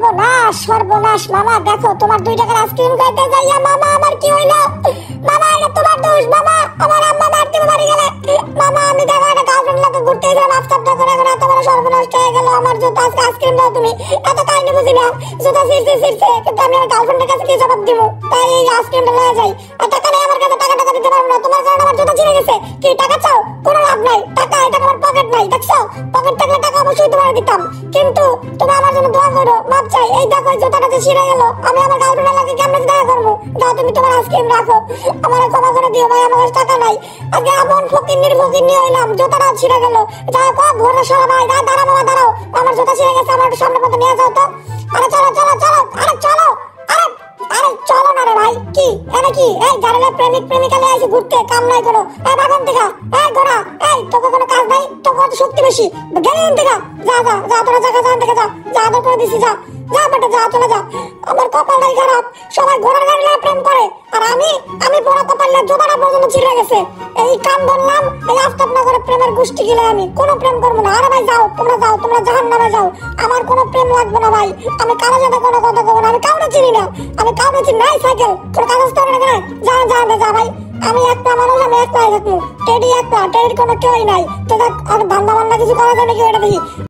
সর্বনাশ সর্বনাশ মামা, দেখো তোমার 2 টাকার আইসক্রিম খাইতে যাইয়া মামা আমার কি হইলো। মামা এটা তোমার দোষ মামা, আমার আম্মা মারতে বাড়ি গেলে। মামা আমি দেখো একটা গার্লফ্রেন্ড লাগে ঘুরতে গেলাম, আফতাবটা করে করে তোমার সর্বনাশ হয়ে গেল। আমার জুতা আজকে আইসক্রিম দাও তুমি, এত কাহিনী বুঝি না। জুতা ছিঁড়ছে কিন্তু আমি আমার গার্লফ্রেন্ডের কাছে কি জবাব দিব, তাই এই আইসক্রিমটা লয়ে যাই। আর টাকা নেই আমার কাছে, টাকা দিতে পারবো না, তোমার কারণে আমার জুতা ছিঁড়ে গেছে। কি টাকা চাও? কোনো লাভ নাই, টাকা এটা আমার পকেট নাই, দেখছো? পকেট থাকলে টাকা অবশ্যই তোমার দিতাম, কিন্তু তুমি আমার জন্য দোয়া করো, মাপ চাই। এই দেখো জুতাটা যে ছিঁড়ে গেল, আমি আমার গার্লফ্রেন্ডের লাগে কেমনে দেখা করবো? দাও তুমি তোমার আইসক্রিম রাখো, আমার ক্ষমা করে দিও ভাই, আমার কাছে টাকা নাই। আজকে এমন ফকিন্নি হইলাম, জুতাটা ছিঁড়ে গেল। যাও ঘরে সরা ভাই, দাঁড়াও মামা দাঁড়াও, আমার জুতা ছিঁড়ে গেছে, আমার একটু সামনে মতো নিয়ে যাও তো। আরে চলো চলো চলো, আরে চলো, আরে আরে চলো না রে ভাই। কি এটা কি? এই গাড়িতে প্রেমিক প্রেমিকা নিয়ে আসি ঘুরতে, কাম নাই কোনো। এই বাগান থেকে, এই গোড়া, এই তোকে কোনো কাজ নাই, তোকে কত শক্তি বেশি, গেলে থেকে যা যা যা, তোরা জায়গা জান থেকে যা, যা আদর করে দিছি, যা যা বেটা যা, চলে যা। আমার কপালটাই খারাপ, সবাই ঘোড়ার গাড়ি নিয়ে প্রেম করে, আর আমি পোড়া কপাল নিয়ে জোতাটা পর্যন্ত ছিঁড়ে গেছে। এই কাম ধরলাম, এই আফতাব নগরে প্রেমের গোষ্ঠী গেলে আমি কোনো প্রেম করবো না। আরে ভাই যাও, তোমরা জাহান্নামে যাও, আমার কোনো প্রেম লাগবে না ভাই। আমি কারোর সাথে কোনো কথা বলবো না, আমি কাউকে চিনি না, আমি কাউকে চিনি না। সাইকেল কোনো কাগজ তো না, যা যা যা ভাই, আমি একটা মানুষ, আমি একলাই থাকবো। টেডি একটা, টেডির কোনো কেউই নাই। তো দেখ আর ধান্দা বান্না কিছু করা যায় নাকি ওটা দেখি।